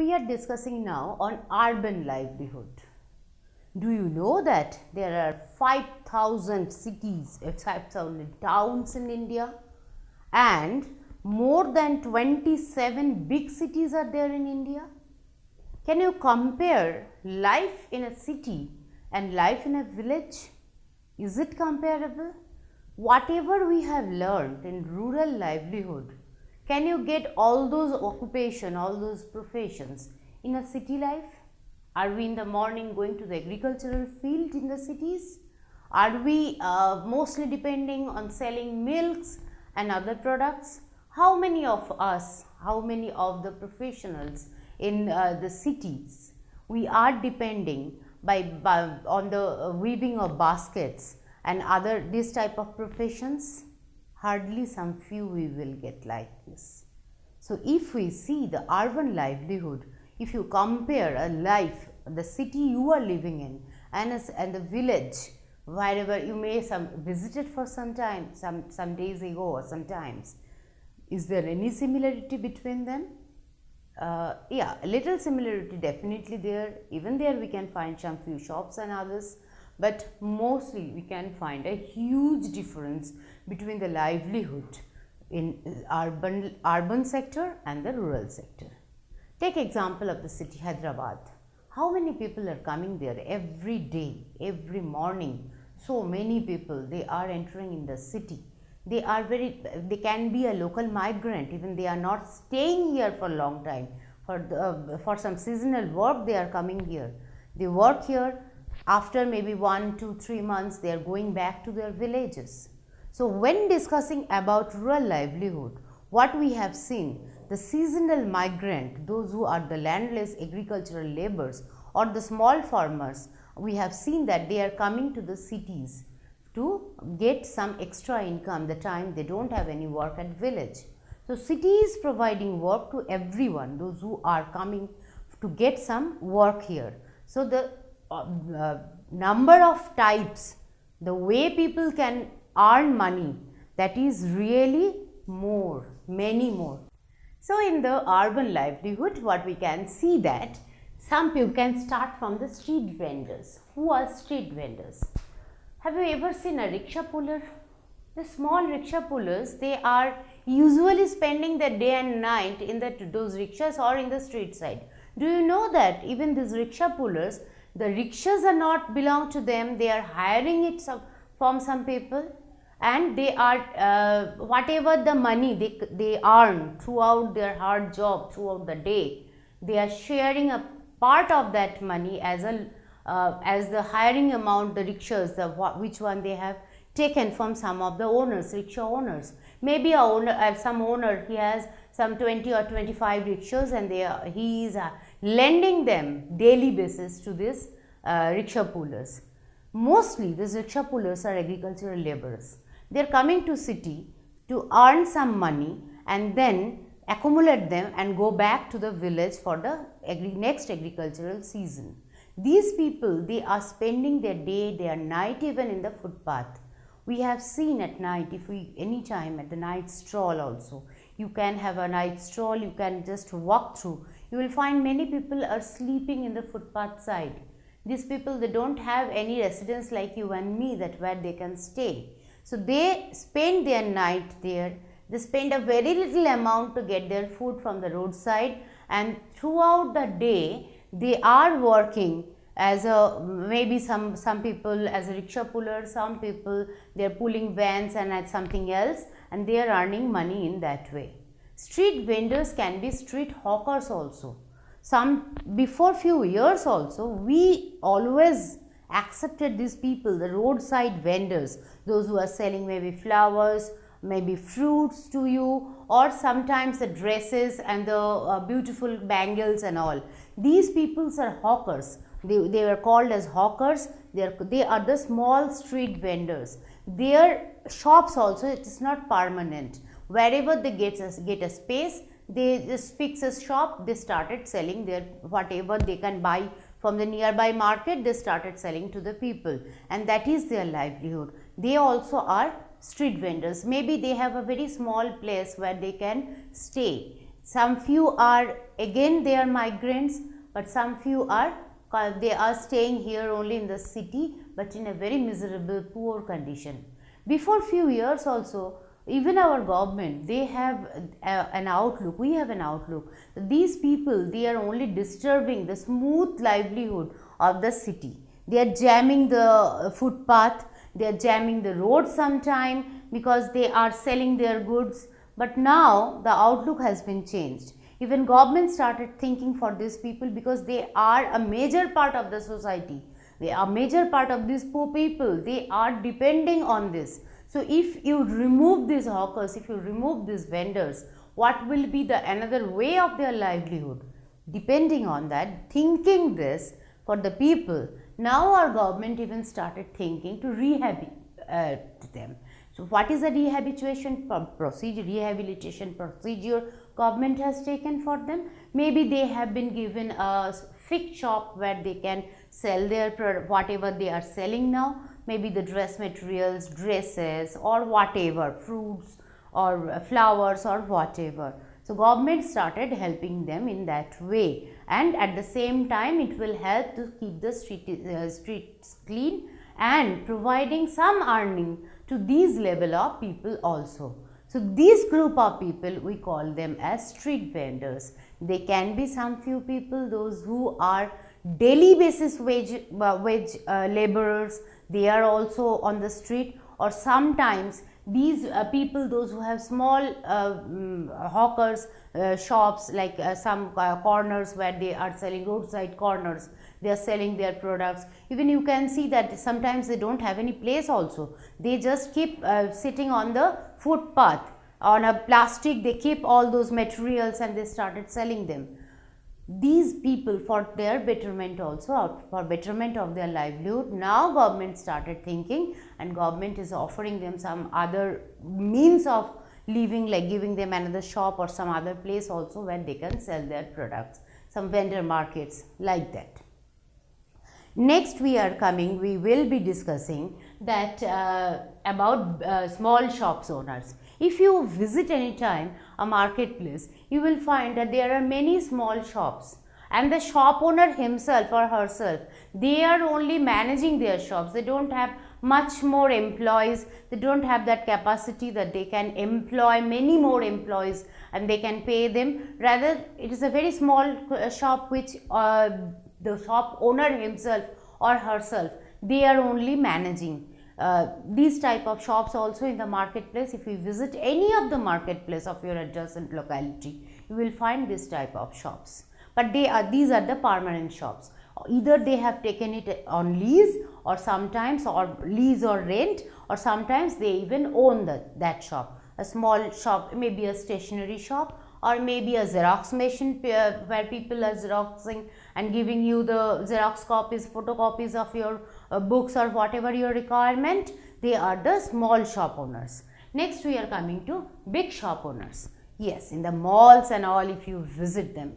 We are discussing now on urban livelihood. Do you know that there are 5,000 cities, 5,000 towns in India, and more than 27 big cities are there in India? Can you compare life in a city and life in a village? Is it comparable? Whatever we have learned in rural livelihood, can you get all those occupation, all those professions in a city life? Are we in the morning going to the agricultural field in the cities? Are we mostly depending on selling milks and other products? How many of us, how many of the professionals in the cities, we are depending on the weaving of baskets and other this type of professions? Hardly some few we will get like this. So if we see the urban livelihood, if you compare a life, the city you are living in and the village wherever you may visited for some time, some days ago or sometimes, is there any similarity between them? Yeah, a little similarity definitely there. Even there we can find some few shops and others, but mostly we can find a huge difference between the livelihood in urban sector and the rural sector. Take example of the city Hyderabad. How many people are coming there every day, every morning? So many people, they are entering in the city. They can be a local migrant, even they are not staying here for a long time. For some seasonal work they are coming here. They work here, after maybe 1, 2, 3 months they are going back to their villages. So when discussing about rural livelihood, what we have seen, the seasonal migrant, those who are the landless agricultural laborers or the small farmers, we have seen that they are coming to the cities to get some extra income the time they don't have any work at village. So city is providing work to everyone, those who are coming to get some work here. So the number of types, the way people can earn money, that is really more, many more. So in the urban livelihood, what we can see that some people can start from the street vendors. Who are street vendors? Have you ever seen a rickshaw puller? The small rickshaw pullers, they are usually spending their day and night in those rickshaws or in the street side. Do you know that even these rickshaw pullers, the rickshaws are not belong to them, they are hiring it from some people, and they are whatever the money they earn throughout their hard job throughout the day, they are sharing a part of that money as the hiring amount, the rickshaws, which one they have taken from some of the owners, rickshaw owners. Maybe some owner, he has some 20 or 25 rickshaws and he is lending them daily basis to these rickshaw pullers. Mostly these rickshaw pullers are agricultural laborers. They are coming to city to earn some money and then accumulate them and go back to the village for the next agricultural season. These people, they are spending their day, their night even in the footpath. We have seen at night, anytime at the night stroll also, you can have a night stroll, you can just walk through. You will find many people are sleeping in the footpath side. These people, they don't have any residence like you and me that where they can stay. So they spend their night there. They spend a very little amount to get their food from the roadside, and throughout the day they are working as maybe some people as a rickshaw puller, some people they are pulling vans and at something else, and they are earning money in that way. Street vendors can be street hawkers also. Before few years also, we always accepted these people, the roadside vendors, those who are selling maybe flowers, maybe fruits to you, or sometimes the dresses and the beautiful bangles and all. These people are hawkers. They were called as hawkers. They are the small street vendors. Their shops also, it is not permanent. Wherever they get a space, they just fix a shop. They started selling their whatever they can buy from the nearby market. They started selling to the people, and that is their livelihood. They also are street vendors. Maybe they have a very small place where they can stay. Some few are, again they are migrants, but some few are, they are staying here only in the city, but in a very miserable, poor condition. Before few years also, even our government, they have an outlook, we have an outlook. These people, they are only disturbing the smooth livelihood of the city. They are jamming the footpath, they are jamming the road sometime because they are selling their goods. But now the outlook has been changed. Even government started thinking for these people because they are a major part of the society. They are a major part of these poor people. They are depending on this. So if you remove these hawkers, if you remove these vendors, what will be the another way of their livelihood? Depending on that, thinking this for the people, now our government even started thinking to rehabilitate them. So what is the rehabilitation procedure government has taken for them? Maybe they have been given a fixed shop where they can sell their whatever they are selling now, maybe the dress materials, dresses or whatever, fruits or flowers or whatever. So government started helping them in that way, and at the same time it will help to keep the streets clean and providing some earning to these level of people also. So this group of people, we call them as street vendors. They can be some few people, those who are daily basis wage laborers, they are also on the street, or sometimes these people, those who have small hawkers shops, like some corners where they are selling, roadside corners, they are selling their products. Even you can see that sometimes they don't have any place also, they just keep sitting on the footpath on a plastic, they keep all those materials and they started selling them. These people, for their betterment also, for betterment of their livelihood, now government started thinking, and government is offering them some other means of living, like giving them another shop or some other place also where they can sell their products, some vendor markets like that. Next we will be discussing that about small shops owners. If you visit any time a marketplace, you will find that there are many small shops, and the shop owner himself or herself, they are only managing their shops. They don't have much more employees, they don't have that capacity that they can employ many more employees and they can pay them. Rather, it is a very small shop which the shop owner himself or herself, they are only managing. These type of shops also in the marketplace, if you visit any of the marketplace of your adjacent locality, you will find this type of shops. But these are the permanent shops. Either they have taken it on lease, or sometimes or lease or rent, or sometimes they even own that shop. A small shop, maybe a stationery shop, or maybe a Xerox machine where people are Xeroxing and giving you the Xerox copies, photocopies of your books or whatever your requirement. They are the small shop owners. Next we are coming to big shop owners. Yes, in the malls and all, if you visit them,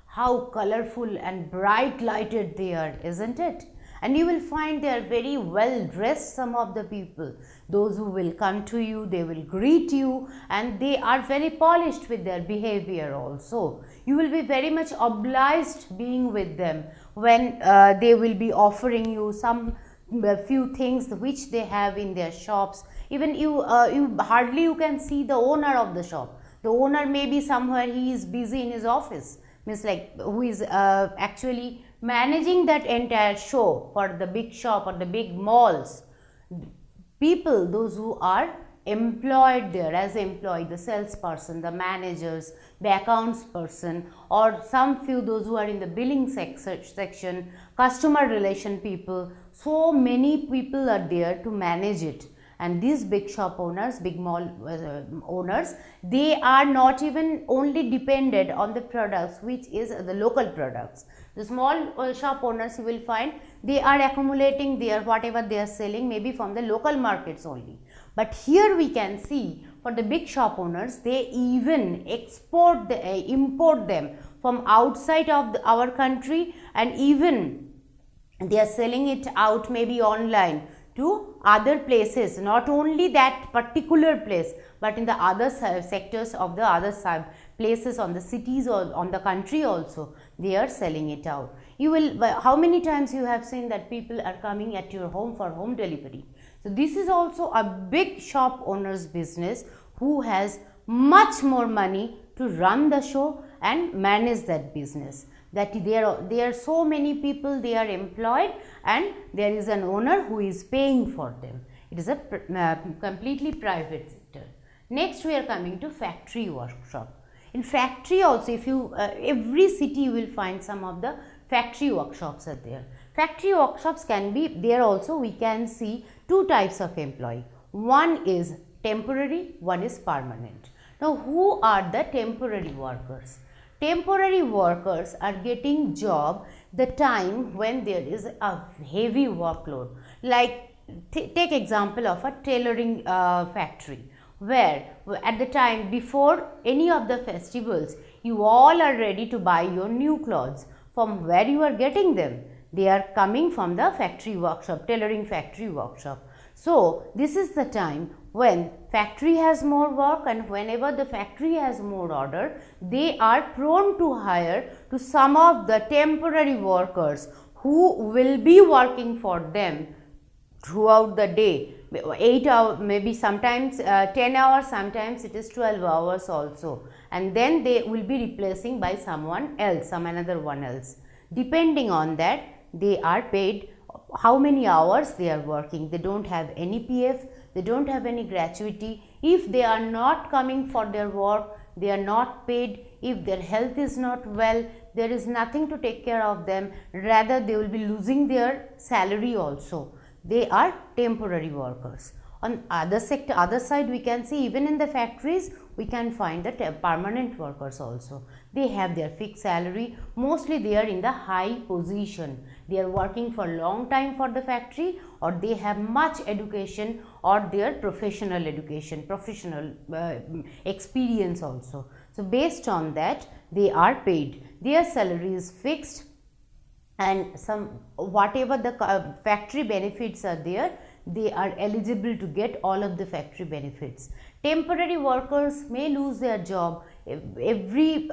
how colorful and bright lighted they are, isn't it? And you will find they are very well dressed, some of the people. Those who will come to you, they will greet you, and they are very polished with their behavior also. You will be very much obliged being with them when they will be offering you some few things which they have in their shops. Even you hardly you can see the owner of the shop. The owner may be somewhere, he is busy in his office, means like who is actually managing that entire show for the big shop or the big malls. People, those who are employed there as employee, the salesperson, the managers, the accounts person, or some few those who are in the billing section, customer relation people, so many people are there to manage it. And these big shop owners, big mall owners, they are not even only dependent on the products which is the local products. The small shop owners, you will find they are accumulating their whatever they are selling maybe from the local markets only. But here we can see for the big shop owners, they even import them from outside of our country, and even they are selling it out maybe online to other places, not only that particular place, but in the other sectors of the other places, on the cities or on the country also, they are selling it out. You will, how many times you have seen that people are coming at your home for home delivery. So this is also a big shop owner's business who has much more money to run the show and manage that business. That there are so many people, they are employed, and there is an owner who is paying for them. It is a completely private sector. Next we are coming to factory workshop. In factory also, if you every city you will find some of the factory workshops are there. Factory workshops can be there also. We can see two types of employee. One is temporary, one is permanent. Now who are the temporary workers? Temporary workers are getting job the time when there is a heavy workload. Like take example of a tailoring factory, where at the time before any of the festivals, you all are ready to buy your new clothes. From where you are getting them? They are coming from the factory workshop, tailoring factory workshop. So this is the time when factory has more work, and whenever the factory has more order, they are prone to hire to some of the temporary workers who will be working for them throughout the day, 8 hours, maybe sometimes 10 hours, sometimes it is 12 hours also, and then they will be replacing by someone else, another one else. Depending on that, they are paid how many hours they are working. They don't have any PF, they don't have any gratuity. If they are not coming for their work, they are not paid. If their health is not well, there is nothing to take care of them, rather they will be losing their salary also. They are temporary workers. On other side, we can see even in the factories we can find the permanent workers also. They have their fixed salary. Mostly they are in the high position. They are working for long time for the factory, or they have much education, or their professional education, professional experience also. So based on that, they are paid. Their salary is fixed, and some whatever the factory benefits are there, they are eligible to get all of the factory benefits. Temporary workers may lose their job every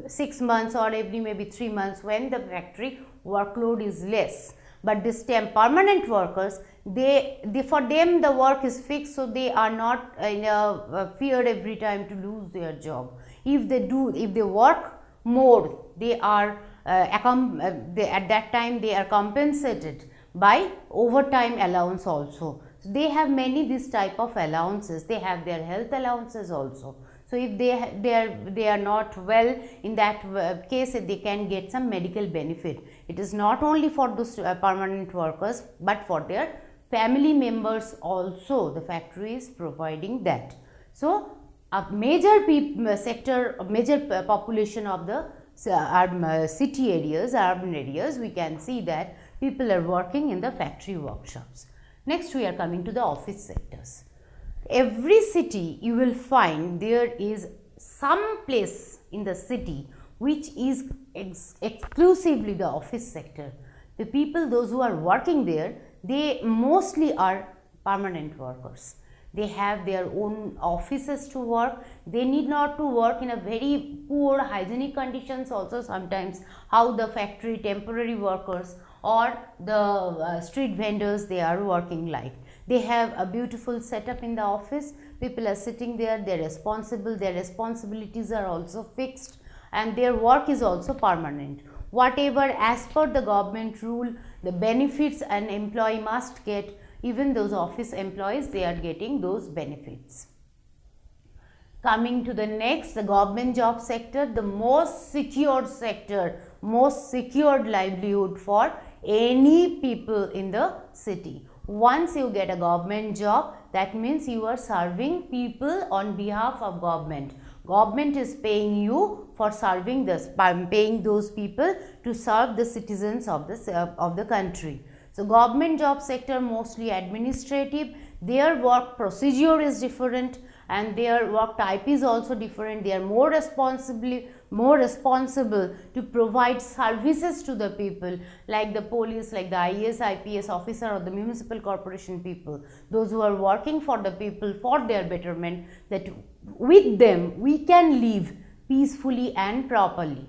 6 months or every maybe 3 months when the factory workload is less. But this permanent workers, they for them the work is fixed, so they are not in a fear every time to lose their job. If they work more, they are at that time they are compensated by overtime allowance also. So they have many this type of allowances. They have their health allowances also. So if they are not well, in that case they can get some medical benefit. It is not only for those permanent workers, but for their family members also. The factory is providing that. So a major sector, major population of the city areas, urban areas, we can see that people are working in the factory workshops. Next we are coming to the office sectors. Every city you will find there is some place in the city which is exclusively the office sector. The people, those who are working there, they mostly are permanent workers. They have their own offices to work. They need not to work in a very poor hygienic conditions also sometimes, how the factory temporary workers or the street vendors, they are working like. They have a beautiful setup in the office. People are sitting there, they are responsible, their responsibilities are also fixed, and their work is also permanent. Whatever as per the government rule, the benefits an employee must get, even those office employees, they are getting those benefits. Coming to the next, the government job sector, the most secured sector, most secured livelihood for any people in the city. Once you get a government job, that means you are serving people on behalf of government. Government is paying you for serving this, by paying those people to serve the citizens of the country. So government job sector mostly administrative, their work procedure is different and their work type is also different. They are more responsible to provide services to the people, like the police, like the IAS, IPS officer or the municipal corporation people, those who are working for the people for their betterment, that with them we can live peacefully and properly.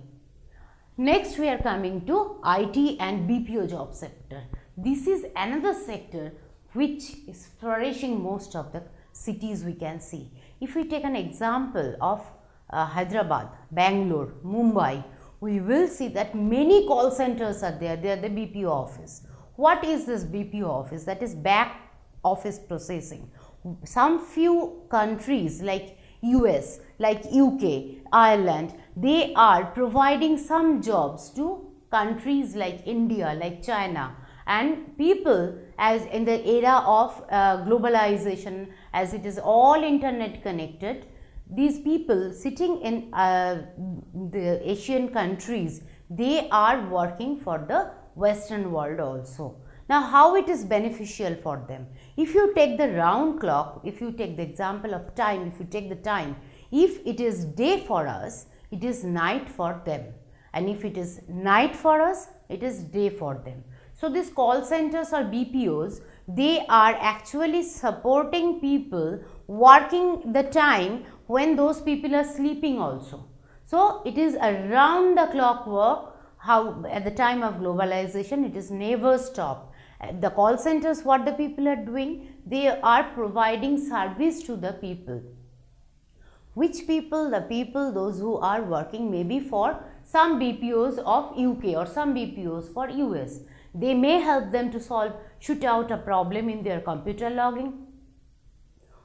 Next we are coming to IT and BPO job sector. This is another sector which is flourishing most of the cities we can see. If we take an example of Hyderabad, Bangalore, Mumbai, we will see that many call centers are there. They are the BPO office. What is this BPO office? That is back office processing. Some few countries like US, like UK, Ireland, they are providing some jobs to countries like India, like China, and people, as in the era of globalization, as it is all internet connected, these people sitting in the Asian countries, they are working for the Western world also. Now, how it is beneficial for them? If you take the round clock, if you take the example of time, if you take the time, if it is day for us, it is night for them. And if it is night for us, it is day for them. So, these call centers or BPOs, they are actually supporting people working the time when those people are sleeping also. So, it is around the clock work. How at the time of globalization, it is never stop. The call centers, what the people are doing, they are providing service to the people. Which people? The people, those who are working maybe for some BPOs of UK or some BPOs for US. They may help them to shoot out a problem in their computer logging,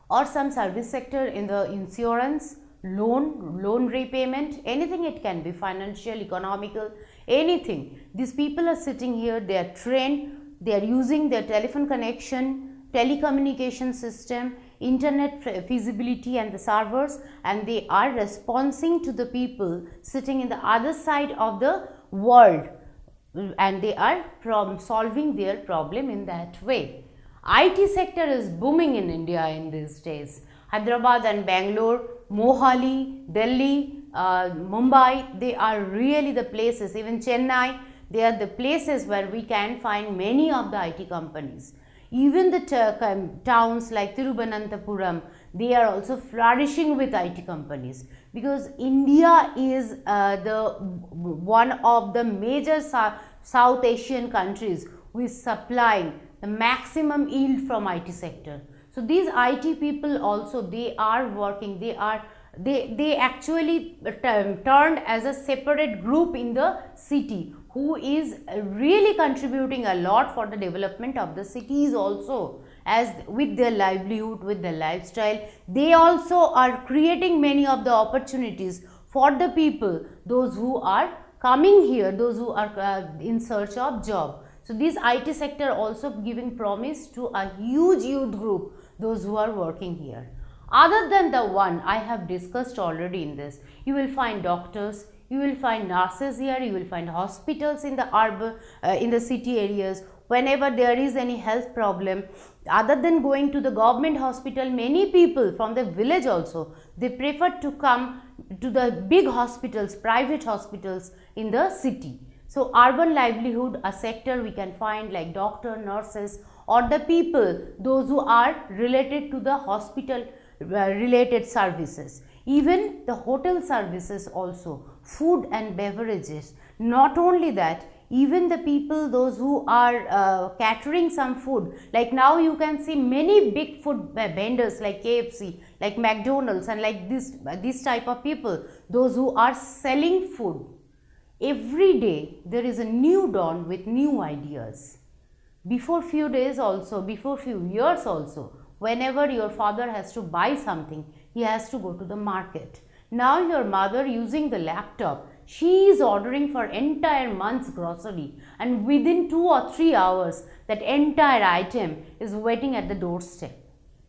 or some service sector in the insurance, loan repayment, anything it can be, financial, economical, anything. These people are sitting here, they are trained, they are using their telephone connection, telecommunication system, internet feasibility and the servers, and they are responding to the people sitting in the other side of the world, and they are solving their problem in that way. IT sector is booming in India in these days. Hyderabad and Bangalore, Mohali, Delhi, Mumbai, they are really the places. Even Chennai, they are the places where we can find many of the IT companies. Even the towns like Thiruvananthapuram, they are also flourishing with IT companies, because India is one of the major South Asian countries who is supplying the maximum yield from IT sector. So, these IT people also, they are working, they actually turned as a separate group in the city, who is really contributing a lot for the development of the cities also, as with their livelihood, with their lifestyle. They also are creating many of the opportunities for the people, those who are coming here, those who are in search of job. So, this IT sector also giving promise to a huge youth group, those who are working here. Other than the one I have discussed already in this, you will find doctors, you will find nurses here, you will find hospitals in the urban, in the city areas. Whenever there is any health problem, other than going to the government hospital, many people from the village also, they prefer to come to the big hospitals, private hospitals in the city. So, urban livelihood, a sector we can find like doctor, nurses, or the people, those who are related to the hospital related services. Even the hotel services also, food and beverages. Not only that, even the people, those who are catering some food, like now you can see many big food vendors like KFC, like McDonald's, and like this type of people, those who are selling food. Every day there is a new dawn with new ideas. Before few days also, before few years also, whenever your father has to buy something, he has to go to the market. Now your mother, using the laptop, she is ordering for entire month's grocery, and within 2 or 3 hours that entire item is waiting at the doorstep.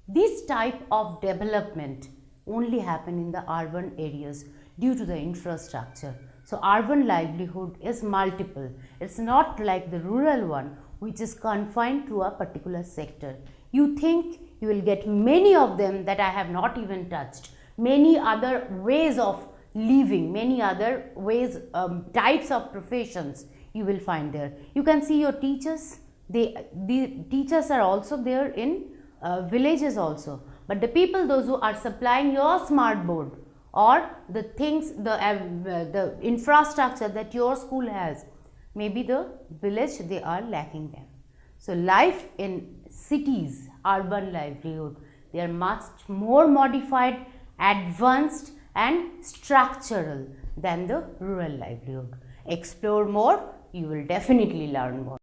This type of development only happen in the urban areas due to the infrastructure. So, urban livelihood is multiple. It's not like the rural one, which is confined to a particular sector. You think you will get many of them that I have not even touched. Many other ways of living, many other ways, types of professions you will find there. You can see your teachers. The teachers are also there in villages also. But the people, those who are supplying your smart board or the things, the infrastructure that your school has, maybe the village they are lacking them. So life in cities, urban livelihood, they are much more modified, advanced and structural than the rural livelihood. Explore more, you will definitely learn more.